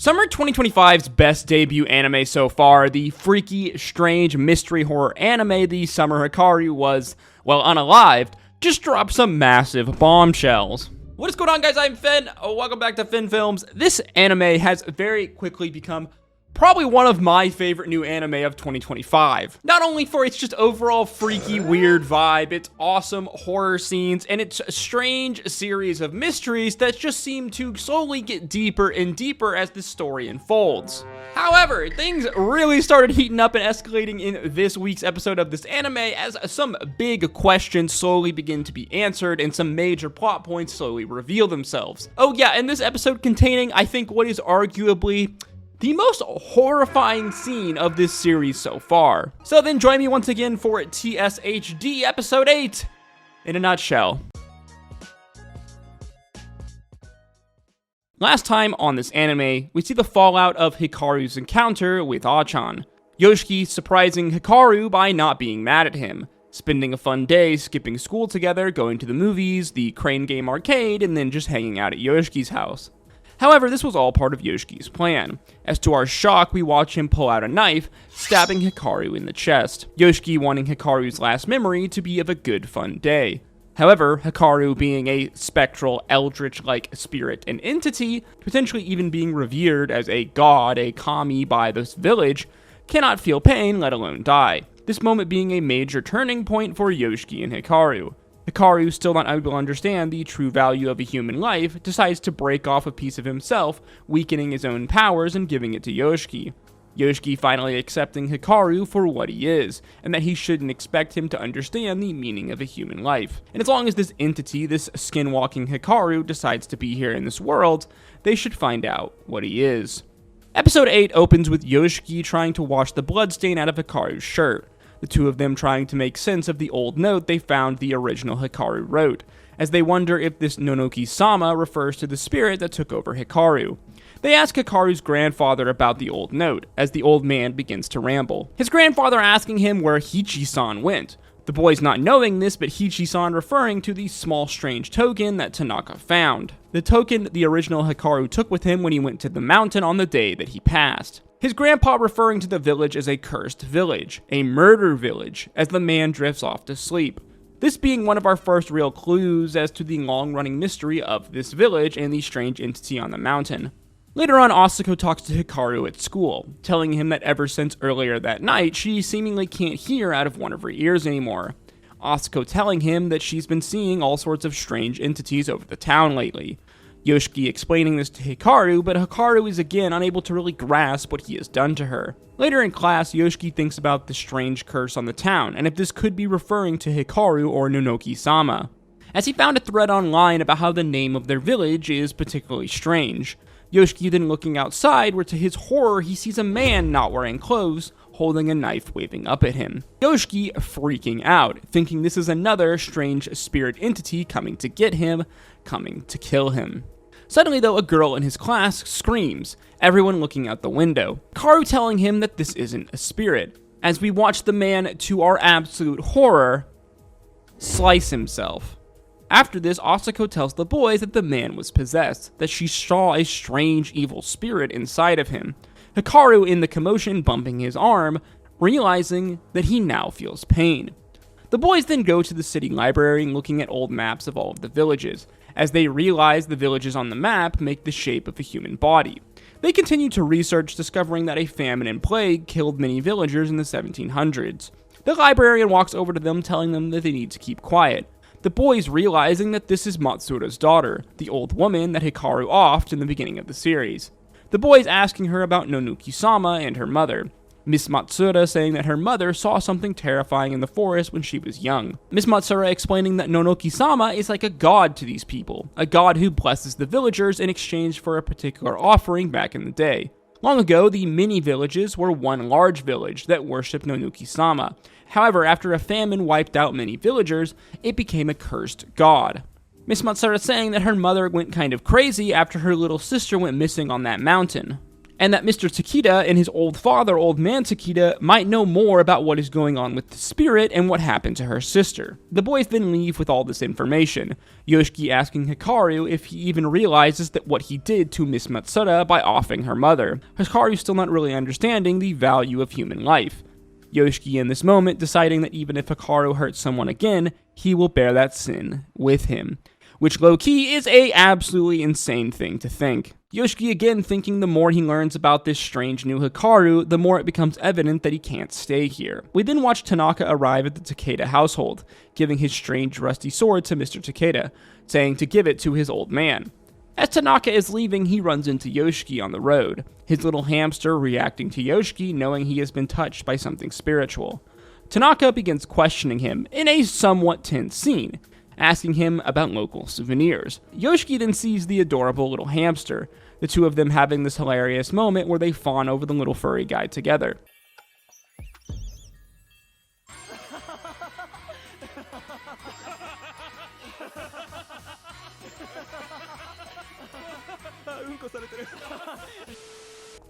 Summer 2025's best debut anime so far, the freaky, strange, mystery horror anime The Summer Hikaru was, well, unalived, just dropped some massive bombshells. What is going on, guys? I'm Finn. Welcome back to Finn Films. This anime has very quickly become probably one of my favorite new anime of 2025. Not only for its just overall freaky, weird vibe, its awesome horror scenes, and its strange series of mysteries that just seem to slowly get deeper and deeper as the story unfolds. However, things really started heating up and escalating in this week's episode of this anime as some big questions slowly begin to be answered and some major plot points slowly reveal themselves. Oh yeah, and this episode containing, I think, what is arguably the most horrifying scene of this series so far. So then join me once again for TSHD Episode 8 in a nutshell. Last time on this anime, we see the fallout of Hikaru's encounter with Achan. Yoshiki surprising Hikaru by not being mad at him, spending a fun day skipping school together, going to the movies, the Crane Game arcade, and then just hanging out at Yoshiki's house. However, this was all part of Yoshiki's plan. As to our shock, we watch him pull out a knife, stabbing Hikaru in the chest, Yoshiki wanting Hikaru's last memory to be of a good fun day. However, Hikaru, being a spectral, eldritch-like spirit and entity, potentially even being revered as a god, a kami by this village, cannot feel pain, let alone die. This moment being a major turning point for Yoshiki and Hikaru. Hikaru, still not able to understand the true value of a human life, decides to break off a piece of himself, weakening his own powers and giving it to Yoshiki. Yoshiki finally accepting Hikaru for what he is, and that he shouldn't expect him to understand the meaning of a human life. And as long as this entity, this skinwalking Hikaru, decides to be here in this world, they should find out what he is. Episode 8 opens with Yoshiki trying to wash the bloodstain out of Hikaru's shirt, the two of them trying to make sense of the old note they found the original Hikaru wrote, as they wonder if this Nonoki-sama refers to the spirit that took over Hikaru. They ask Hikaru's grandfather about the old note, as the old man begins to ramble. His grandfather asking him where Hichi-san went. The boys not knowing this, but Hichi-san referring to the small strange token that Tanaka found. The token the original Hikaru took with him when he went to the mountain on the day that he passed. His grandpa referring to the village as a cursed village, a murder village, as the man drifts off to sleep. This being one of our first real clues as to the long-running mystery of this village and the strange entity on the mountain. Later on, Asako talks to Hikaru at school, telling him that ever since earlier that night, she seemingly can't hear out of one of her ears anymore. Asako telling him that she's been seeing all sorts of strange entities over the town lately. Yoshiki explaining this to Hikaru, but Hikaru is again unable to really grasp what he has done to her. Later in class, Yoshiki thinks about the strange curse on the town, and if this could be referring to Hikaru or Nonoki-sama, as he found a thread online about how the name of their village is particularly strange. Yoshiki then looking outside, where to his horror he sees a man not wearing clothes, holding a knife waving up at him. Yoshiki freaking out, thinking this is another strange spirit entity coming to get him, coming to kill him. Suddenly though, a girl in his class screams, everyone looking out the window, Hikaru telling him that this isn't a spirit, as we watch the man, to our absolute horror, slice himself. After this, Asako tells the boys that the man was possessed, that she saw a strange evil spirit inside of him. Hikaru in the commotion bumping his arm, realizing that he now feels pain. The boys then go to the city library looking at old maps of all of the villages, as they realize the villages on the map make the shape of a human body. They continue to research, discovering that a famine and plague killed many villagers in the 1700s. The librarian walks over to them, telling them that they need to keep quiet. The boys realizing that this is Matsura's daughter, the old woman that Hikaru offed in the beginning of the series. The boys asking her about Nonoki-sama and her mother. Miss Matsura saying that her mother saw something terrifying in the forest when she was young. Miss Matsura explaining that Nonoki-sama is like a god to these people, a god who blesses the villagers in exchange for a particular offering back in the day. Long ago, the mini villages were one large village that worshipped Nonoki-sama. However, after a famine wiped out many villagers, it became a cursed god. Miss Matsura saying that her mother went kind of crazy after her little sister went missing on that mountain. and that Mr. Takeda and his old father, Old Man Takeda, might know more about what is going on with the spirit and what happened to her sister. The boys then leave with all this information, Yoshiki asking Hikaru if he even realizes that what he did to Miss Matsuda by offing her mother. Hikaru still not really understanding the value of human life. Yoshiki in this moment deciding that even if Hikaru hurts someone again, he will bear that sin with him. Which low-key is a absolutely insane thing to think. Yoshiki again thinking the more he learns about this strange new Hikaru, the more it becomes evident that he can't stay here. We then watch Tanaka arrive at the Takeda household, giving his strange rusty sword to Mr. Takeda, saying to give it to his old man. As Tanaka is leaving, he runs into Yoshiki on the road, his little hamster reacting to Yoshiki knowing he has been touched by something spiritual. Tanaka begins questioning him in a somewhat tense scene, asking him about local souvenirs. Yoshiki then sees the adorable little hamster, the two of them having this hilarious moment where they fawn over the little furry guy together.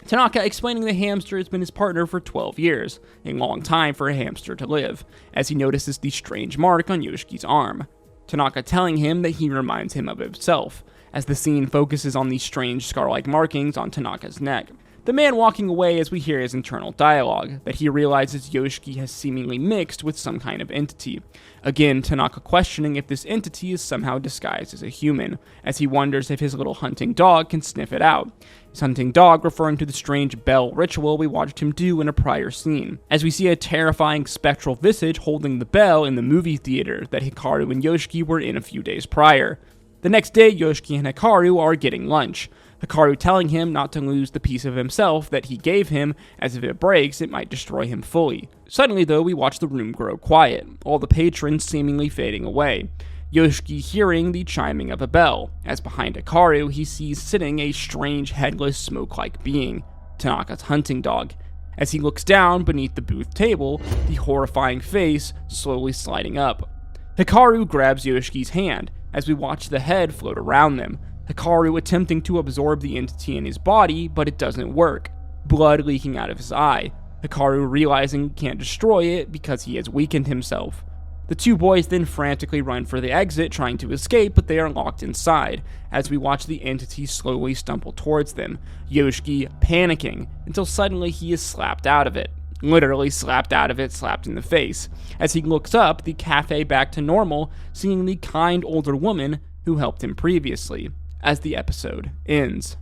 Tanaka explaining the hamster has been his partner for 12 years, a long time for a hamster to live, as he notices the strange mark on Yoshiki's arm. Tanaka telling him that he reminds him of himself, as the scene focuses on these strange scar-like markings on Tanaka's neck. The man walking away as we hear his internal dialogue, that he realizes Yoshiki has seemingly mixed with some kind of entity. Again, Tanaka questioning if this entity is somehow disguised as a human, as he wonders if his little hunting dog can sniff it out. His hunting dog referring to the strange bell ritual we watched him do in a prior scene, as we see a terrifying spectral visage holding the bell in the movie theater that Hikaru and Yoshiki were in a few days prior. The next day, Yoshiki and Hikaru are getting lunch, Hikaru telling him not to lose the piece of himself that he gave him, as if it breaks, it might destroy him fully. Suddenly, though, we watch the room grow quiet, all the patrons seemingly fading away. Yoshiki hearing the chiming of a bell, as behind Hikaru he sees sitting a strange headless smoke-like being, Tanaka's hunting dog. As he looks down beneath the booth table, the horrifying face slowly sliding up. Hikaru grabs Yoshiki's hand, as we watch the head float around them, Hikaru attempting to absorb the entity in his body, but it doesn't work, blood leaking out of his eye, Hikaru realizing he can't destroy it because he has weakened himself. The two boys then frantically run for the exit, trying to escape, but they are locked inside, as we watch the entity slowly stumble towards them, Yoshiki panicking, until suddenly he is slapped out of it. Literally slapped out of it, slapped in the face. As he looks up, the cafe back to normal, seeing the kind older woman who helped him previously, as the episode ends.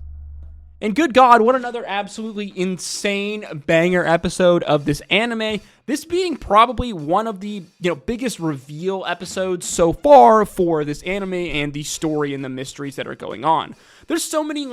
And good God, what another absolutely insane banger episode of this anime. This being probably one of the, biggest reveal episodes so far for this anime and the story and the mysteries that are going on. There's so many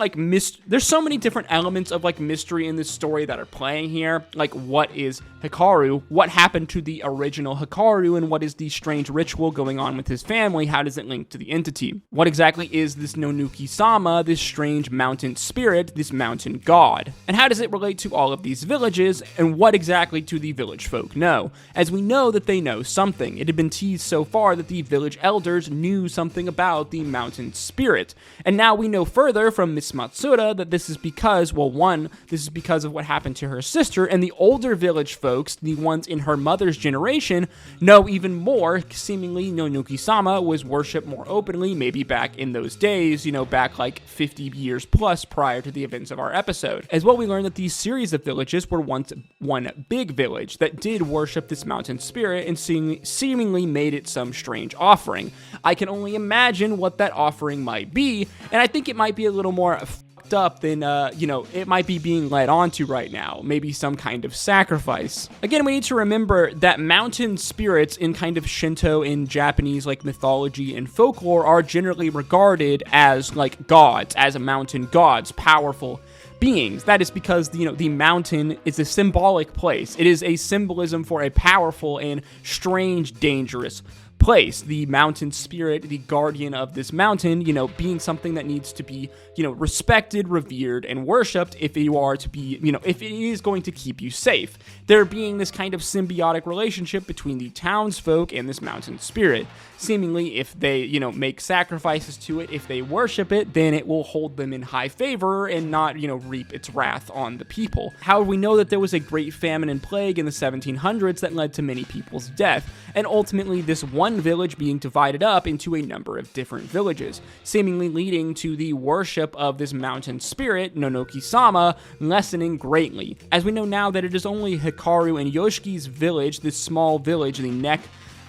there's so many different elements of mystery in this story that are playing here. Like, what is Hikaru? What happened to the original Hikaru? And what is the strange ritual going on with his family? How does it link to the entity? What exactly is this Nonuki-sama, this strange mountain spirit, this mountain god? And how does it relate to all of these villages? And what exactly do the village folk know? As we know that they know something. It had been teased so far that the village elders knew something about the mountain spirit. And now we know further from Miss Matsuda that this is because, this is because of what happened to her sister, and the older village folks, the ones in her mother's generation, know even more. Seemingly, Nonuki-sama was worshipped more openly, maybe back in those days, back 50 years plus prior to the events of our episode. As well, we learned that these series of villages were once one big village that did worship this mountain spirit and seemingly made it some strange offering. I can only imagine what that offering might be, and I think it might be a little more fucked up than, it might be being led onto right now. Maybe some kind of sacrifice. Again, we need to remember that mountain spirits in kind of Shinto in Japanese, mythology and folklore are generally regarded as, gods, as mountain gods, powerful beings. That is because, the mountain is a symbolic place. It is a symbolism for a powerful and strange, dangerous place. The mountain spirit, the guardian of this mountain, being something that needs to be, respected, revered, and worshipped if you are to be, if it is going to keep you safe. There being this kind of symbiotic relationship between the townsfolk and this mountain spirit. Seemingly, if they, make sacrifices to it, if they worship it, then it will hold them in high favor and not, reap its wrath on the people. However, we know that there was a great famine and plague in the 1700s that led to many people's death, and ultimately this one village being divided up into a number of different villages, seemingly leading to the worship of this mountain spirit, Nonoki-sama, lessening greatly. As we know now that it is only Hikaru and Yoshiki's village, this small village, the neck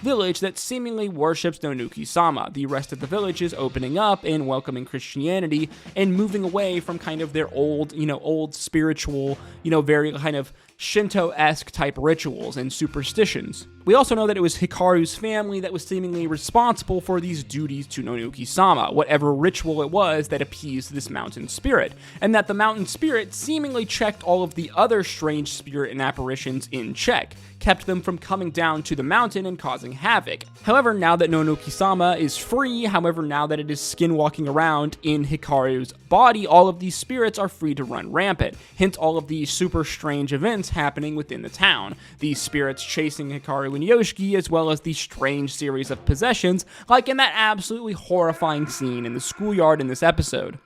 village, that seemingly worships Nonoki-sama. The rest of the village is opening up and welcoming Christianity and moving away from kind of their old spiritual, very kind of Shinto-esque type rituals and superstitions. We also know that it was Hikaru's family that was seemingly responsible for these duties to Nonoki-sama, whatever ritual it was that appeased this mountain spirit, and that the mountain spirit seemingly checked all of the other strange spirit and apparitions in check, kept them from coming down to the mountain and causing havoc. However, now that Nonoki-sama is free, now that it is skinwalking around in Hikaru's body, all of these spirits are free to run rampant, hence all of these super strange events happening within the town. These spirits chasing Hikaru and Yoshiki, as well as the strange series of possessions, like in that absolutely horrifying scene in the schoolyard in this episode.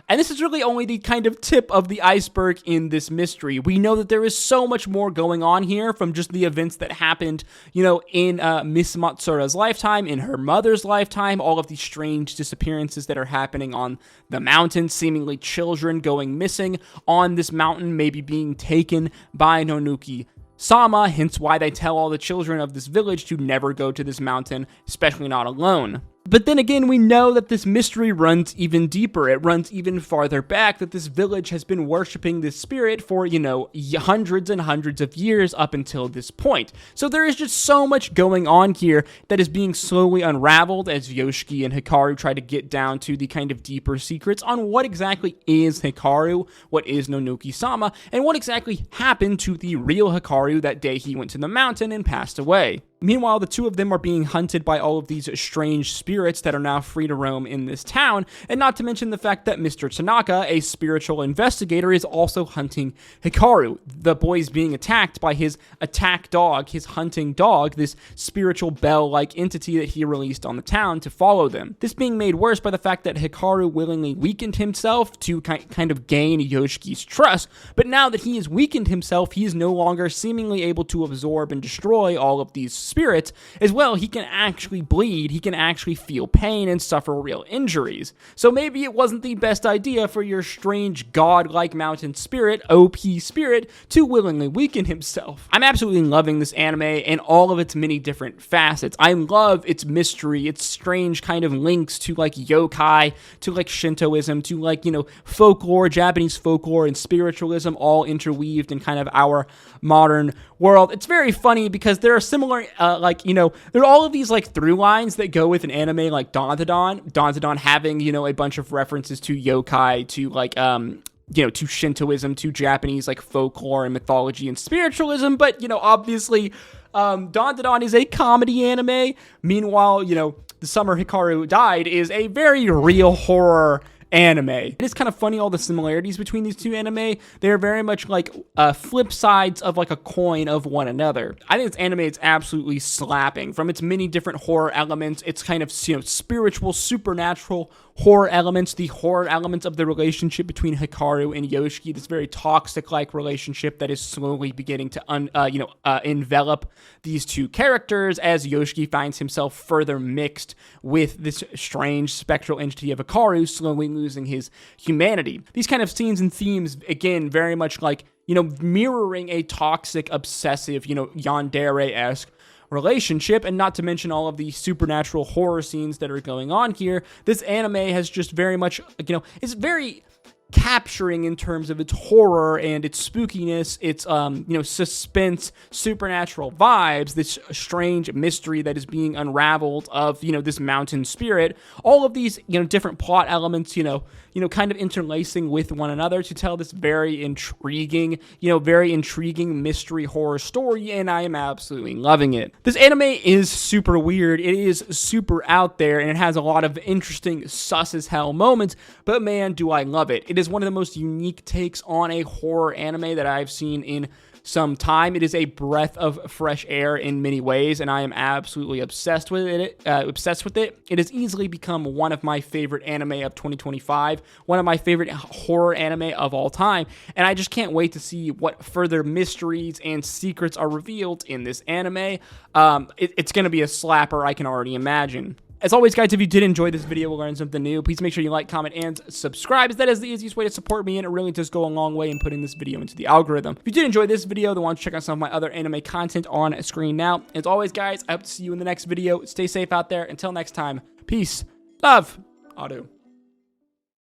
And this is really only the kind of tip of the iceberg in this mystery. We know that there is so much more going on here from just the events that happened, in Miss Matsura's lifetime, in her mother's lifetime, all of these strange disappearances that are happening on the mountain, seemingly children going missing on this mountain, maybe being taken by Nonoki-sama, hence why they tell all the children of this village to never go to this mountain, especially not alone. But then again, we know that this mystery runs even deeper. It runs even farther back, that this village has been worshiping this spirit for, hundreds and hundreds of years up until this point. So there is just so much going on here that is being slowly unraveled as Yoshiki and Hikaru try to get down to the kind of deeper secrets on what exactly is Hikaru, what is Nonoki-sama, and what exactly happened to the real Hikaru that day he went to the mountain and passed away. Meanwhile, the two of them are being hunted by all of these strange spirits that are now free to roam in this town, and not to mention the fact that Mr. Tanaka, a spiritual investigator, is also hunting Hikaru. The boy's being attacked by his attack dog, his hunting dog, this spiritual bell-like entity that he released on the town to follow them. This being made worse by the fact that Hikaru willingly weakened himself to kind of gain Yoshiki's trust, but now that he has weakened himself, he is no longer seemingly able to absorb and destroy all of these spirits. As well, he can actually bleed, he can actually feel pain and suffer real injuries. So maybe it wasn't the best idea for your strange god-like mountain spirit, OP spirit, to willingly weaken himself. I'm absolutely loving this anime and all of its many different facets. I love its mystery, its strange kind of links to like yokai, to like Shintoism, to like, folklore, Japanese folklore and spiritualism all interweaved in kind of our modern world. It's very funny because there are similar, there are all of these like through lines that go with an anime like DanDaDan. DanDaDan having, a bunch of references to yokai, to like, to Shintoism, to Japanese like folklore and mythology and spiritualism. But, obviously, DanDaDan is a comedy anime. Meanwhile, the Summer Hikaru Died is a very real horror anime. It is kind of funny, all the similarities between these two anime. They're very much like flip sides of like a coin of one another. I think this anime is absolutely slapping. From its many different horror elements, its kind of spiritual, supernatural horror elements, the horror elements of the relationship between Hikaru and Yoshiki, this very toxic-like relationship that is slowly beginning to envelop these two characters as Yoshiki finds himself further mixed with this strange spectral entity of Hikaru, slowly losing his humanity. These kind of scenes and themes, again, very much like, mirroring a toxic, obsessive, yandere-esque relationship, and not to mention all of the supernatural horror scenes that are going on here. This anime has just very much, it's very capturing in terms of its horror and its spookiness, its suspense, supernatural vibes, this strange mystery that is being unraveled of this mountain spirit. All of these different plot elements, kind of interlacing with one another to tell this very intriguing mystery horror story, and I am absolutely loving it. This anime is super weird. It is super out there, and it has a lot of interesting sus as hell moments, but man, do I love it. It is one of the most unique takes on a horror anime that I've seen in some time. It is a breath of fresh air in many ways, and I am absolutely obsessed with it. It has easily become one of my favorite anime of 2025, one of my favorite horror anime of all time, and I just can't wait to see what further mysteries and secrets are revealed in this anime. It's going to be a slapper, I can already imagine. As always, guys, if you did enjoy this video, we'll learn something new. Please make sure you like, comment, and subscribe, as that is the easiest way to support me, and it really does go a long way in putting this video into the algorithm. If you did enjoy this video, then why don't you check out some of my other anime content on screen now. As always, guys, I hope to see you in the next video. Stay safe out there. Until next time, peace, love, Adu.